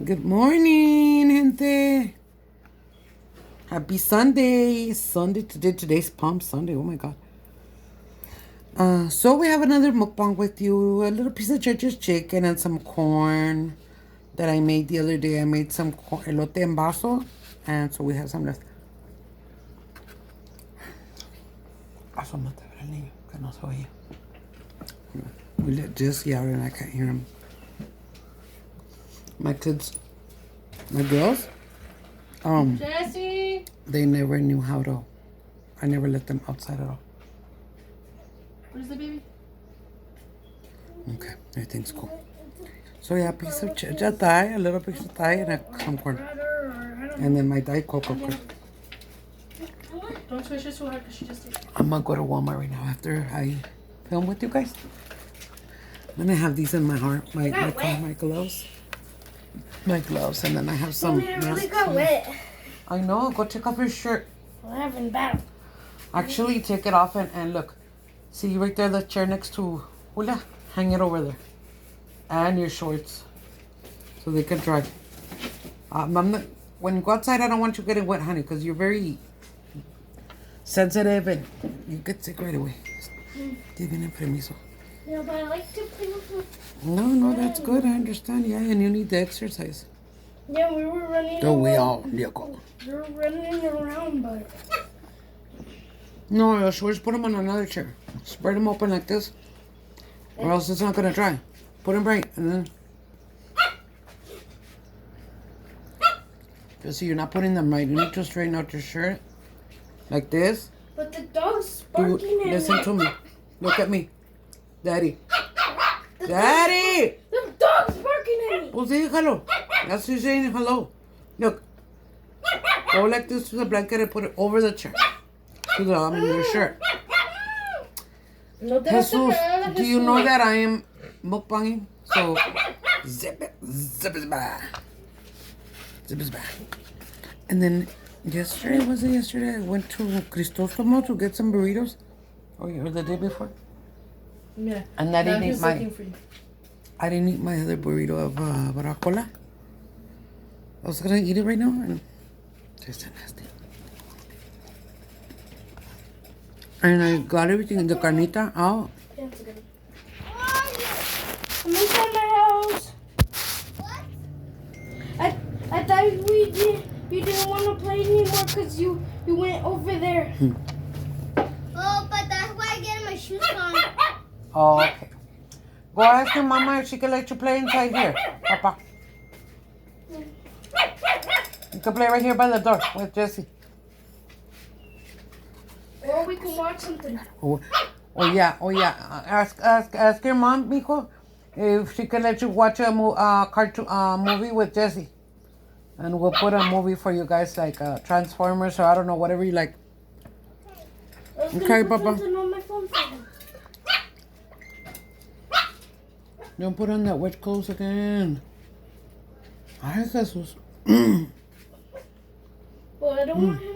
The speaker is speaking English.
Good morning, gente. Happy Sunday. Today's Palm Sunday. Oh my God. So we have another mukbang with you. A little piece of Church's chicken and some corn that I made the other day. I made some elote en vaso, and so we have some left. Asómate, ver al niño, que no se oye. We let Jesse out and I can't hear him. My kids, my girls, Jesse! they never knew how to, I never let them outside at all. Where's the baby? Okay, everything's cool. So yeah, a piece of thigh, a little piece of thigh, and some corn. And then my Diet Coke, of course. Don't switch it so hard because she just did. I'm gonna go to Walmart right now after I film with you guys. Then I have these in my heart, my gloves. My gloves, and then I have some really got wet. I know, go take off your shirt. We're having battle. Actually, take it off and look. See right there, the chair next to Chula? Hang it over there. And your shorts. So they can dry. When you go outside, I don't want you getting wet, honey, because you're very sensitive and you get sick right away. Tienen permiso. Yeah, but I like to play with my... No, that's good. I understand. Yeah, and you need the exercise. Yeah, we were running Don't we around. all, Nico? We were running around, but... No, just put them on another chair. Spread them open like this, or else it's not gonna dry. Put them right, and then... Just so you're not putting them right. You need to straighten out your shirt. Like this. But the dog's barking at me. Listen to me. Look at me. Daddy. Daddy! The dog's barking at me. Well, say hello. That's you saying hello. Look. Go like this to the blanket and put it over the chair. To your shirt. No te Jesus, vas a pegar, do you know that I am mukbanging? So, zip it back. Zip it back. And then, yesterday? I went to Cristofomo to get some burritos. Or the day before. Yeah. And I didn't eat my other burrito of bracola. I was gonna eat it right now, and it's so nasty. And I got everything, the carnita out. Yeah, it's good. I'm inside my house. What? I thought you didn't want to play anymore because you went over there. Oh, but that's why I get my shoes on. Oh, okay. Go ask your mama if she can let you play inside here, Papa. You can play right here by the door with Jesse. Or we can watch something. Oh yeah. Ask your mom, Miko, if she can let you watch a cartoon movie with Jesse. And we'll put a movie for you guys, like Transformers or I don't know, whatever you like. Okay, Papa. On my phone for him. Don't put on that wet clothes again. Ay, Jesus. Well, I don't want him